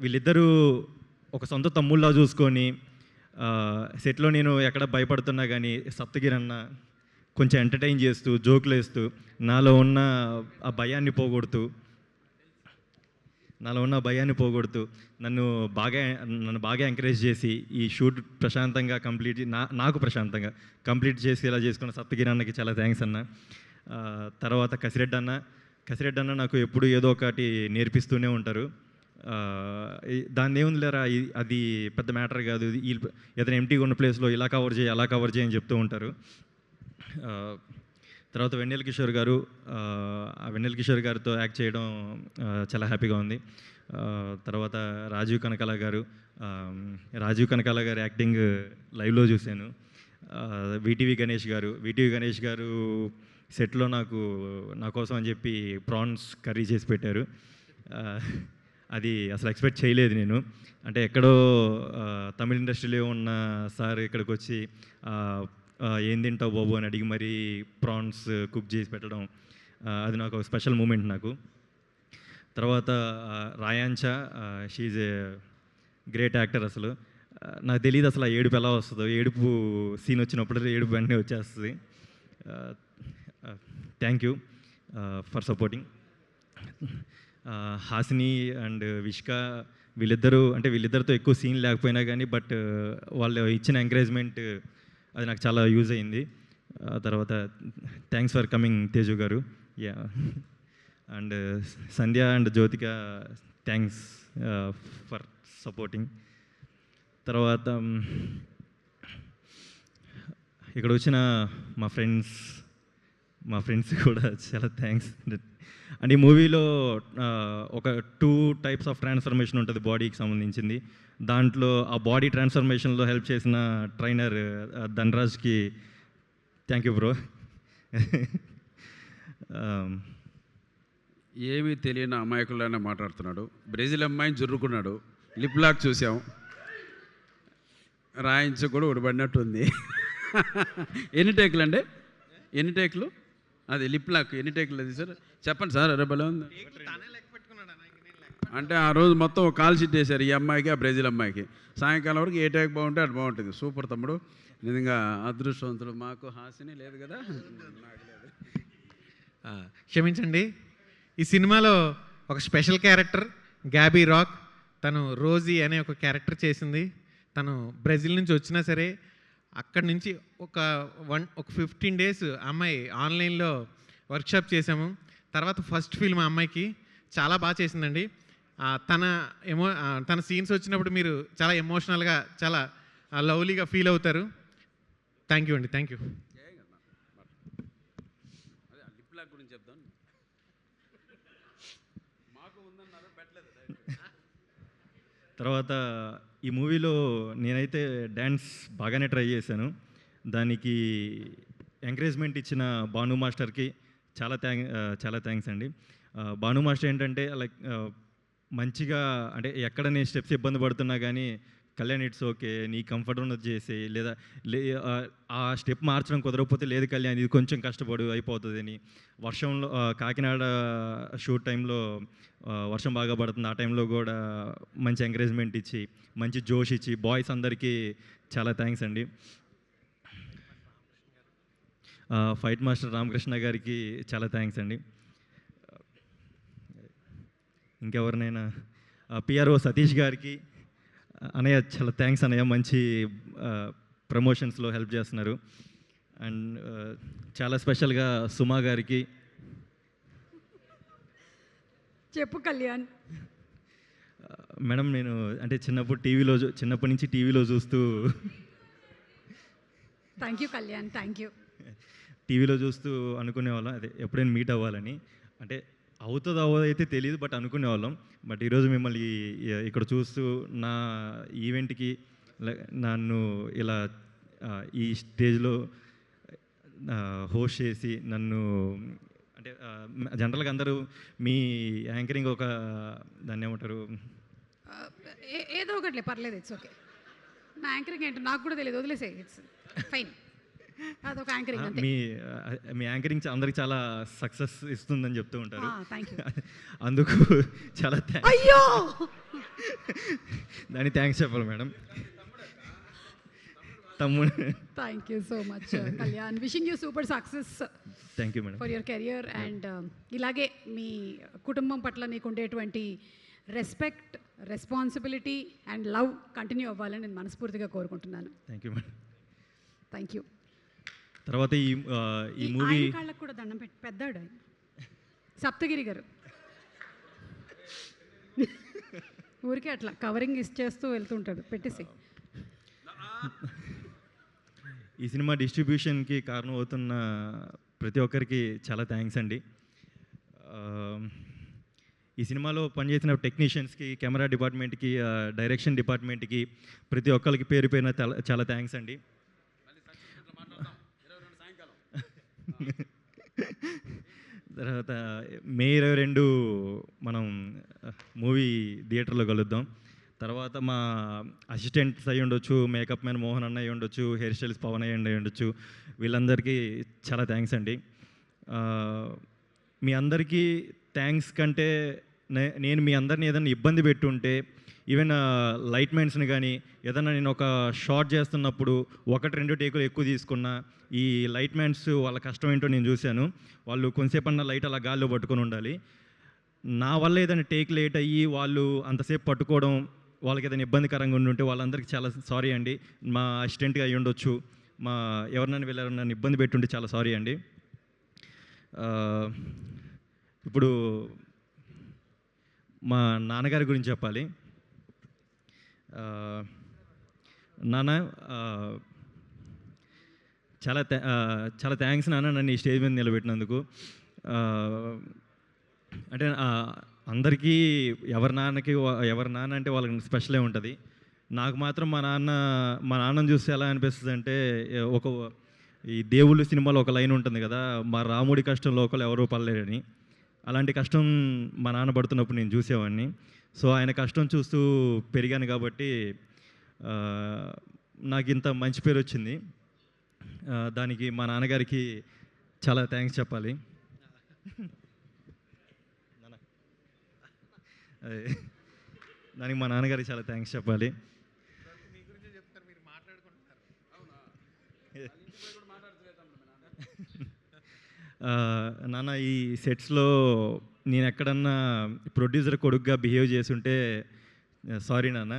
వీళ్ళిద్దరూ ఒక సొంత తమ్ముళ్ళలా చూసుకొని సెట్లో నేను ఎక్కడ భయపడుతున్నా కానీ సప్తగిరి అన్న కొంచెం ఎంటర్టైన్ చేస్తూ జోకులు వేస్తూ నాలో ఉన్న ఆ భయాన్ని పోగొడుతూ నన్ను బాగా ఎంకరేజ్ చేసి ఈ షూట్ ప్రశాంతంగా నాకు ప్రశాంతంగా కంప్లీట్ చేసి ఇలా చేసుకున్న సప్తగిరి అన్నకి చాలా థ్యాంక్స్ అన్న. తర్వాత కసిరెడ్డి అన్న నాకు ఎప్పుడు ఏదో ఒకటి నేర్పిస్తూనే ఉంటారు. దాన్ని ఏముంది లేరా, అది పెద్ద మ్యాటర్ కాదు, ఏదైనా ఎంటీగా ఉన్న ప్లేస్లో ఇలా కవర్ చేయి అలా కవర్ చేయి అని చెప్తూ ఉంటారు. తర్వాత వెన్నెల కిషోర్ గారితో యాక్ట్ చేయడం చాలా హ్యాపీగా ఉంది. తర్వాత రాజీవ్ కనకాల గారు యాక్టింగ్ లైవ్లో చూశాను. వీటీవీ గణేష్ గారు సెట్లో నా కోసం అని చెప్పి ప్రాన్స్ కర్రీ చేసి పెట్టారు. అది అసలు ఎక్స్పెక్ట్ చేయలేదు నేను. అంటే ఎక్కడో తమిళ ఇండస్ట్రీలో ఉన్న సార్ ఇక్కడికి వచ్చి ఏం తింటావు బాబు అని అడిగి మరీ ప్రాన్స్ కుక్ చేసి పెట్టడం, అది నాకు ఒక స్పెషల్ మూమెంట్ నాకు. తర్వాత రాయాంచా, షీఈ్ ఏ గ్రేట్ యాక్టర్. అసలు నాకు తెలియదు అసలు ఆ ఏడుపు ఎలా వస్తుందో. ఏడుపు సీన్ వచ్చినప్పుడు ఏడుపు వెంటనే వచ్చేస్తుంది. Thank you for supporting. Hasini and Vishka వీళ్ళిద్దరితో ఎక్కువ సీన్ లేకపోయినా కానీ బట్ వాళ్ళు ఇచ్చిన ఎంకరేజ్మెంట్ అది నాకు చాలా యూజ్ అయింది. తర్వాత థ్యాంక్స్ ఫర్ కమింగ్ తేజు గారు. Yeah, and Sandhya and Jyothika thanks for supporting. తర్వాత ఇక్కడ వచ్చిన మా ఫ్రెండ్స్ కూడా చాలా థ్యాంక్స్. అండ్ ఈ మూవీలో ఒక 2 టైప్స్ ఆఫ్ ట్రాన్స్ఫర్మేషన్ ఉంటుంది బాడీకి సంబంధించింది. దాంట్లో ఆ బాడీ ట్రాన్స్ఫర్మేషన్లో హెల్ప్ చేసిన ట్రైనర్ ధనరాజ్కి థ్యాంక్ యూ బ్రో. ఏమీ తెలియని అమాయకులైనా మాట్లాడుతున్నాడు. బ్రెజిల్ అమ్మాయిని జుర్రుకున్నాడు. లిప్ లాక్ చూసాం, రాయించ కూడా ఉడబడినట్టు ఉంది. ఎన్ని టేకులు అండి? ఎన్ని టేకులు? అది లిప్ లాక్ ఎన్ని టేకులు అది సార్ చెప్పండి సార్. అరే భలే ఉంది. అంటే ఆ రోజు మొత్తం ఒక కాల్ షీట్ వేశారు ఈ అమ్మాయికి, ఆ బ్రెజిల్ అమ్మాయికి. సాయంకాలం వరకు ఏ టేక్ బాగుంటే అది బాగుంటుంది. సూపర్ తమ్ముడు, నిజంగా అదృష్టవంతులు. మాకు హాసిని లేదు కదా. క్షమించండి, ఈ సినిమాలో ఒక స్పెషల్ క్యారెక్టర్ గ్యాబీ రాక్, తను రోజీ అనే ఒక క్యారెక్టర్ చేసింది. తను బ్రెజిల్ నుంచి వచ్చినా సరే అక్కడి నుంచి ఒక 15 డేస్ అమ్మాయి ఆన్లైన్లో వర్క్షాప్ చేసాము. తర్వాత ఫస్ట్ ఫిల్మ్ ఆ అమ్మాయికి చాలా బాగా చేసిందండి. తన సీన్స్ వచ్చినప్పుడు మీరు చాలా ఎమోషనల్గా చాలా లవ్లీగా ఫీల్ అవుతారు. థ్యాంక్ యూ అండి, థ్యాంక్ యూ. తర్వాత ఈ మూవీలో నేనైతే డ్యాన్స్ బాగానే ట్రై చేశాను. దానికి ఎంకరేజ్మెంట్ ఇచ్చిన భాను మాస్టర్కి చాలా థ్యాంక్స్ అండి. భాను మాస్టర్ ఏంటంటే లైక్ మంచిగా, అంటే ఎక్కడ నేను స్టెప్స్ ఇబ్బంది పడుతున్నా కానీ కళ్యాణ్ ఇట్స్ ఓకే, నీ కంఫర్ట్ ఉన్నది చేసి, లేదా ఆ స్టెప్ మార్చడం కుదరకపోతే లేదు కళ్యాణ్ ఇది కొంచెం కష్టపడు అయిపోతుంది అని. వర్షంలో కాకినాడ షూట్ టైంలో వర్షం బాగా పడుతుంది, ఆ టైంలో కూడా మంచి ఎంకరేజ్మెంట్ ఇచ్చి మంచి జోష్ ఇచ్చి బాయ్స్ అందరికీ చాలా థ్యాంక్స్ అండి. ఫైట్ మాస్టర్ రామకృష్ణ గారికి చాలా థ్యాంక్స్ అండి. ఇంకెవరినైనా పిఆర్ఓ సతీష్ గారికి, అన్నయ్య చాలా థ్యాంక్స్ అన్నయ్య, మంచి ప్రమోషన్స్లో హెల్ప్ చేస్తున్నారు. అండ్ చాలా స్పెషల్గా సుమా గారికి. చెప్పు కళ్యాణ్. మేడం నేను అంటే చిన్నప్పటి నుంచి టీవీలో చూస్తూ thank you Kalyan, thank you. టీవీలో చూస్తూ అనుకునేవాళ్ళం అదే ఎప్పుడైనా మీట్ అవ్వాలని. అంటే అవ్వదైతే తెలియదు బట్ అనుకునేవాళ్ళం. బట్ ఈరోజు మిమ్మల్ని ఇక్కడ చూస్తూ నా ఈవెంట్కి నన్ను ఇలా ఈ స్టేజ్లో హోస్ట్ చేసి నన్ను, అంటే జనరల్గా అందరూ మీ యాంకరింగ్ ఒక దాన్ని ఏమంటారు, ఏదో ఒకటి పర్లేదు, ఇట్స్ ఓకే. నా యాంకరింగ్ ఏంటో నాకు కూడా తెలియదు, వదిలేసే, ఇట్స్ ఫైన్. అదొక యాంకరింగ్ అంతే. మీ యాంకరింగ్ అందరికి చాలా సక్సెస్ ఇస్తుందని చెప్తూ ఉంటారు. Thank you. అందుకు చాలా అయ్యో దానికి థ్యాంక్స్ చెప్పాలి మేడం. తమ్ముడు. Thank you so much Kalyan. Wishing you super success thank you madam. For your career and ఇలాగే మీ కుటుంబం పట్ల నీకు ఉండేటువంటి respect, responsibility and love continue అవ్వాలని నేను మనస్ఫూర్తిగా కోరుకుంటున్నాను. Thank you madam. Thank you. తర్వాత ఈ మూవీ కాళ్ళకు కూడా దండం పెట్టి పెద్దాడు ఆయన. సప్తగిరి గారు ఊరికే అట్లా కవరింగ్ ఇచ్చేస్తూ వెళ్తుంటాడు, పెట్టేసి. ఈ సినిమా డిస్ట్రిబ్యూషన్కి కారణం అవుతున్న ప్రతి ఒక్కరికి చాలా థ్యాంక్స్ అండి. ఈ సినిమాలో పనిచేసిన టెక్నీషియన్స్కి, కెమెరా డిపార్ట్మెంట్కి, డైరెక్షన్ డిపార్ట్మెంట్కి ప్రతి ఒక్కరికి పేరు పేరున చాలా థ్యాంక్స్ అండి. తర్వాత మే 22 మనం మూవీ థియేటర్లో కలుద్దాం. తర్వాత మా అసిస్టెంట్స్ అయ్యి ఉండొచ్చు, మేకప్ మ్యాన్ మోహన్ అన్న అయ్యి ఉండొచ్చు, హెయిర్ స్టైల్స్ పవన్ అయ్యి ఉండొచ్చు, వీళ్ళందరికీ చాలా థ్యాంక్స్ అండి. మీ అందరికీ థ్యాంక్స్ కంటే నేను మీ అందరిని ఏదైనా ఇబ్బంది పెట్టుంటే, ఈవెన్ లైట్ మ్యాన్స్ని కానీ ఏదైనా నేను ఒక షార్ట్ చేస్తున్నప్పుడు 1-2 టేకులు ఎక్కువ తీసుకున్నా, ఈ లైట్ మ్యాన్స్ వాళ్ళ కష్టం ఏంటో నేను చూశాను. వాళ్ళు కొంతసేపు అన్న లైట్ అలా గాల్లో పట్టుకొని ఉండాలి. నా వల్ల ఏదైనా టేక్ లేట్ అయ్యి వాళ్ళు అంతసేపు పట్టుకోవడం, వాళ్ళకి ఏదైనా ఇబ్బందికరంగా ఉండుంటే వాళ్ళందరికీ చాలా సారీ అండి. మా అసిస్టెంట్గా అయ్యి ఉండొచ్చు, మా ఎవరినైనా వెళ్ళారని నన్ను ఇబ్బంది పెట్టుంటే చాలా సారీ అండి. ఇప్పుడు మా నాన్నగారి గురించి చెప్పాలి. నాన్న, చాలా థ్యాంక్స్ నాన్న నన్ను ఈ స్టేజ్ మీద నిలబెట్టినందుకు. అంటే అందరికీ ఎవరి నాన్న అంటే వాళ్ళకి స్పెషలే ఉంటుంది. నాకు మాత్రం మా నాన్నని చూస్తే ఎలా అనిపిస్తుంది అంటే, ఈ దేవుళ్ళు సినిమాలో ఒక లైన్ ఉంటుంది కదా, మా రాముడి కష్టం లోకలు ఎవరూ పడలేరని. అలాంటి కష్టం మా నాన్న పడుతున్నప్పుడు నేను చూసేవాడిని. సో ఆయన కష్టం చూస్తూ పెరిగాను కాబట్టి నాకు ఇంత మంచి పేరు వచ్చింది. దానికి మా నాన్నగారికి చాలా థ్యాంక్స్ చెప్పాలి. దానికి మా నాన్నగారికి చాలా థ్యాంక్స్ చెప్పాలి. నాన్న, ఈ సెట్స్లో నేను ఎక్కడన్నా ప్రొడ్యూసర్ కొడుకుగా బిహేవ్ చేసుంటే సారీ నాన్న.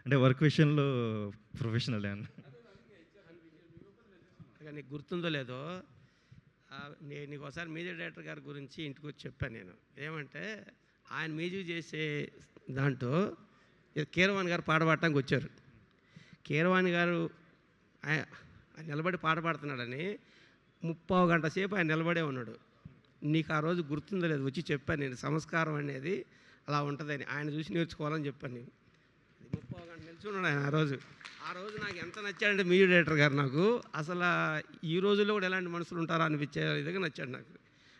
అంటే వర్క్ విషయంలో ప్రొఫెషనల్ అన్న. నీకు గుర్తుందో లేదో, నేను నీకు ఒకసారి మ్యూజిక్ డైరెక్టర్ గారి గురించి ఇంటికి వచ్చి చెప్పాను. నేను ఏమంటే, ఆయన మ్యూజిక్ చేసే దాంట్లో కీరవాణి గారు పాట పాడటానికి వచ్చారు. కీరవాణి గారు ఆయన నిలబడి పాట పాడుతున్నాడని 30 గంట సేపు ఆయన నిలబడే ఉన్నాడు. నీకు ఆ రోజు గుర్తుందో లేదు, వచ్చి చెప్పాను నేను, సంస్కారం అనేది అలా ఉంటుందని. ఆయన చూసి నేర్చుకోవాలని చెప్పాను నేను. 30 గంట నిల్చున్నాడు ఆయన ఆ రోజు నాకు ఎంత నచ్చాడంటే మ్యూజిక్ డైరెక్టర్ గారు నాకు అసలు ఈ రోజుల్లో కూడా ఎలాంటి మనుషులు ఉంటారో అనిపించే విధంగా నచ్చాడు నాకు.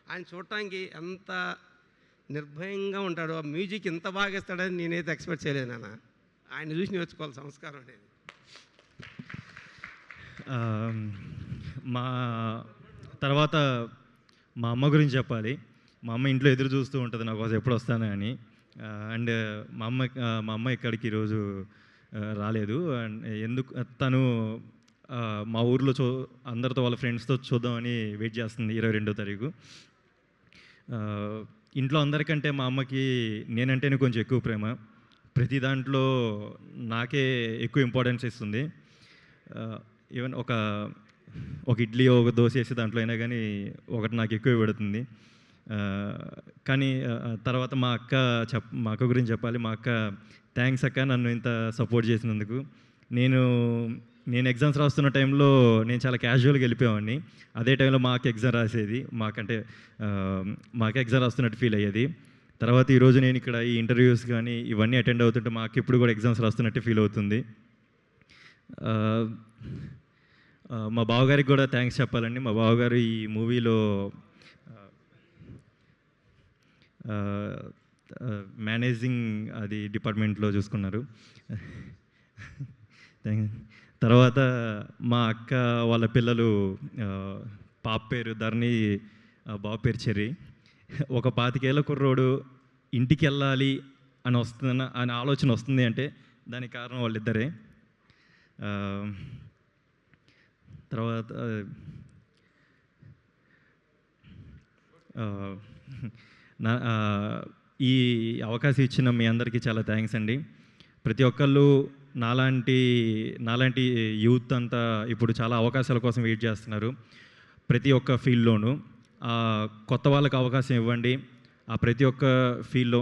ఆయన చూడటానికి ఎంత నిర్భయంగా ఉంటాడు, ఆ మ్యూజిక్ ఎంత బాగా ఇస్తాడని నేనైతే ఎక్స్పెక్ట్ చేయలేదు నాన్న. ఆయన చూసి నేర్చుకోవాలి సంస్కారం అనేది. మా తర్వాత మా అమ్మ గురించి చెప్పాలి. మా అమ్మ ఇంట్లో ఎదురు చూస్తూ ఉంటుంది నా కోసం ఎప్పుడు వస్తాను అని. అండ్ మా అమ్మ ఇక్కడికి ఈరోజు రాలేదు. అండ్ ఎందుకు తను మా ఊర్లో అందరితో వాళ్ళ ఫ్రెండ్స్తో చూద్దామని వెయిట్ చేస్తుంది 22వ తారీఖు. ఇంట్లో అందరికంటే మా అమ్మకి నేనంటేనే కొంచెం ఎక్కువ ప్రేమ. ప్రతి దాంట్లో నాకే ఎక్కువ ఇంపార్టెన్స్ ఇస్తుంది. ఈవెన్ ఒక ఇడ్లీ ఒక దోశ వేసి దాంట్లో అయినా కానీ ఒకటి నాకు ఎక్కువ పెడుతుంది. కానీ తర్వాత మా అక్క గురించి చెప్పాలి. మా అక్క థ్యాంక్స్ అక్క, నన్ను ఇంత సపోర్ట్ చేసినందుకు. నేను ఎగ్జామ్స్ రాస్తున్న టైంలో నేను చాలా క్యాజువల్గా వెళ్ళిపోయేవాడిని. అదే టైంలో మా అక్క ఎగ్జామ్ రాసేది. మా అక్క ఎగ్జామ్ రాస్తున్నట్టు ఫీల్ అయ్యేది. తర్వాత ఈరోజు నేను ఇక్కడ ఈ ఇంటర్వ్యూస్ కానీ ఇవన్నీ అటెండ్ అవుతుంటే మా అక్క ఇప్పుడు కూడా ఎగ్జామ్స్ రాస్తున్నట్టు ఫీల్ అవుతుంది. మా బావగారికి కూడా థ్యాంక్స్ చెప్పాలండి. మా బావగారు ఈ మూవీలో మేనేజింగ్ అది డిపార్ట్మెంట్లో చూసుకున్నారు. తర్వాత మా అక్క వాళ్ళ పిల్లలు పాప పేరు ధరణి, బాబు పేరు చెర్రి. ఒక 25 ఏళ్ళ కుర్రోడు ఇంటికి వెళ్ళాలి అని ఆలోచన వస్తుంది అంటే దానికి కారణం వాళ్ళిద్దరే. తర్వాత ఈ అవకాశం ఇచ్చిన మీ అందరికీ చాలా థ్యాంక్స్ అండి. ప్రతి ఒక్కళ్ళు నాలాంటి యూత్ అంతా ఇప్పుడు చాలా అవకాశాల కోసం వెయిట్ చేస్తున్నారు ప్రతి ఒక్క ఫీల్డ్లోనూ. కొత్త వాళ్ళకి అవకాశం ఇవ్వండి. ఆ ప్రతి ఒక్క ఫీల్డ్లో,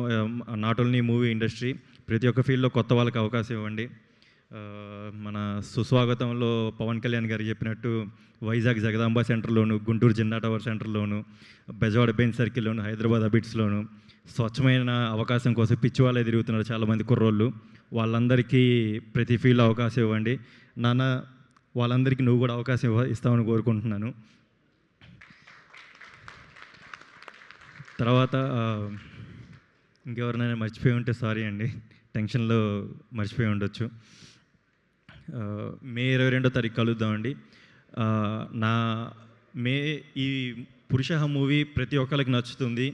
నాట్ ఓన్లీ మూవీ ఇండస్ట్రీ, ప్రతి ఒక్క ఫీల్డ్లో కొత్త వాళ్ళకి అవకాశం ఇవ్వండి. మన సుస్వాగతంలో పవన్ కళ్యాణ్ గారు చెప్పినట్టు వైజాగ్ జగదాంబ సెంటర్లోను, గుంటూరు జిన్నా టవర్ సెంటర్లోను, బెజవాడ బెంచ్ సర్కిల్లోను, హైదరాబాద్ అబిట్స్లోను స్వచ్ఛమైన అవకాశం కోసం పిచ్చి వాళ్ళే తిరుగుతున్నారు చాలామంది కుర్రోళ్ళు. వాళ్ళందరికీ ప్రతి ఫీల్డ్లో అవకాశం ఇవ్వండి. నాన్న, వాళ్ళందరికీ నువ్వు కూడా అవకాశం ఇస్తామని కోరుకుంటున్నాను. తర్వాత ఇంకెవరినైనా మర్చిపోయి ఉంటే సారీ అండి, టెన్షన్లో మర్చిపోయి ఉండొచ్చు. మే 22వ తారీఖు కలుద్దామండి. ఈ పురుష మూవీ ప్రతి ఒక్కరికి నచ్చుతుంది.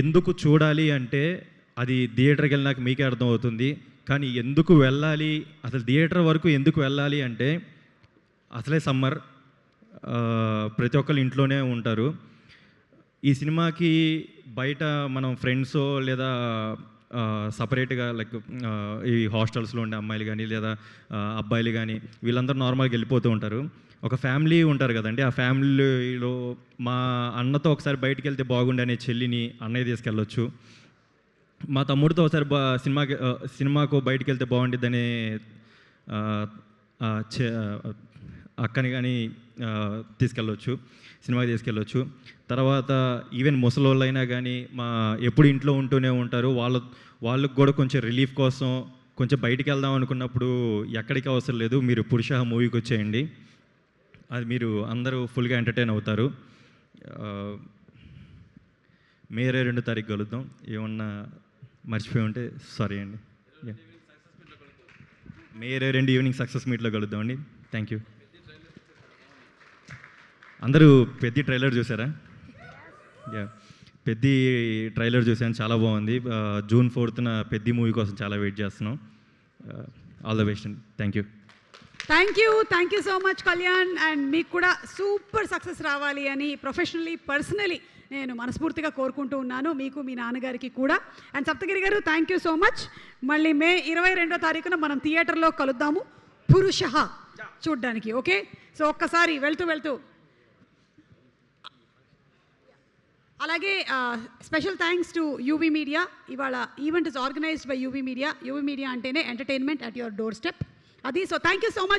ఎందుకు చూడాలి అంటే అది థియేటర్కి వెళ్ళినాక మీకే అర్థమవుతుంది. కానీ ఎందుకు వెళ్ళాలి, అసలు థియేటర్ వరకు ఎందుకు వెళ్ళాలి అంటే అసలే సమ్మర్, ప్రతి ఒక్కరు ఇంట్లోనే ఉంటారు. ఈ సినిమాకి బయట మనం ఫ్రెండ్సో లేదా సపరేట్గా లైక్ ఈ హాస్టల్స్లో ఉండే అమ్మాయిలు కానీ లేదా అబ్బాయిలు కానీ వీళ్ళందరూ నార్మల్గా వెళ్ళిపోతూ ఉంటారు. ఒక ఫ్యామిలీ ఉంటారు కదండి, ఆ ఫ్యామిలీలో మా అన్నతో ఒకసారి బయటికి వెళ్తే బాగుండే అనే చెల్లిని అన్నయ్య తీసుకెళ్ళొచ్చు. మా తమ్ముడితో ఒకసారి సినిమాకు బయటికి వెళ్తే బాగుండిద్దని అక్కని కానీ తీసుకెళ్ళొచ్చు, సినిమాకి తీసుకెళ్ళొచ్చు. తర్వాత ఈవెన్ ముసలోళ్ళైనా కానీ ఎప్పుడు ఇంట్లో ఉంటూనే ఉంటారు. వాళ్ళకు కూడా కొంచెం రిలీఫ్ కోసం కొంచెం బయటికి వెళ్దాం అనుకున్నప్పుడు ఎక్కడికి అవసరం లేదు, మీరు పురుష మూవీకి వచ్చేయండి. అది మీరు అందరూ ఫుల్గా ఎంటర్టైన్ అవుతారు. మే 22వ తారీఖు కలుద్దాం. ఏమన్నా మర్చిపోయి ఉంటే సారీ అండి. మే 22 ఈవినింగ్ సక్సెస్ మీట్లో కలుద్దాం అండి. Thank you. అందరూ పెద్ద ట్రైలర్ చూసారా? పెద్ద ట్రైలర్ చూసాను, చాలా బాగుంది. June 4th పెద్ద మూవీ కోసం చాలా వెయిట్ చేస్తున్నాం. ఆల్ ద బెస్ట్ అండి. Thank you so much Kalyan. And మీకు కూడా సూపర్ సక్సెస్ రావాలి అని ప్రొఫెషనలీ, పర్సనలీ నేను మనస్ఫూర్తిగా కోరుకుంటూ ఉన్నాను, మీకు మీ నాన్నగారికి కూడా. అండ్ సప్తగిరి గారు, థ్యాంక్ యూ సో మచ్. మళ్ళీ మే 22వ తారీఖున మనం థియేటర్లో కలుద్దాము పురుష చూడ్డానికి. ఓకే, సో ఒక్కసారి వెళ్తూ అలాగే special thanks to UV media. ఇవాళ event is organised by UV media. UV media అంటేనే entertainment at your doorstep. అది. So thank you so much.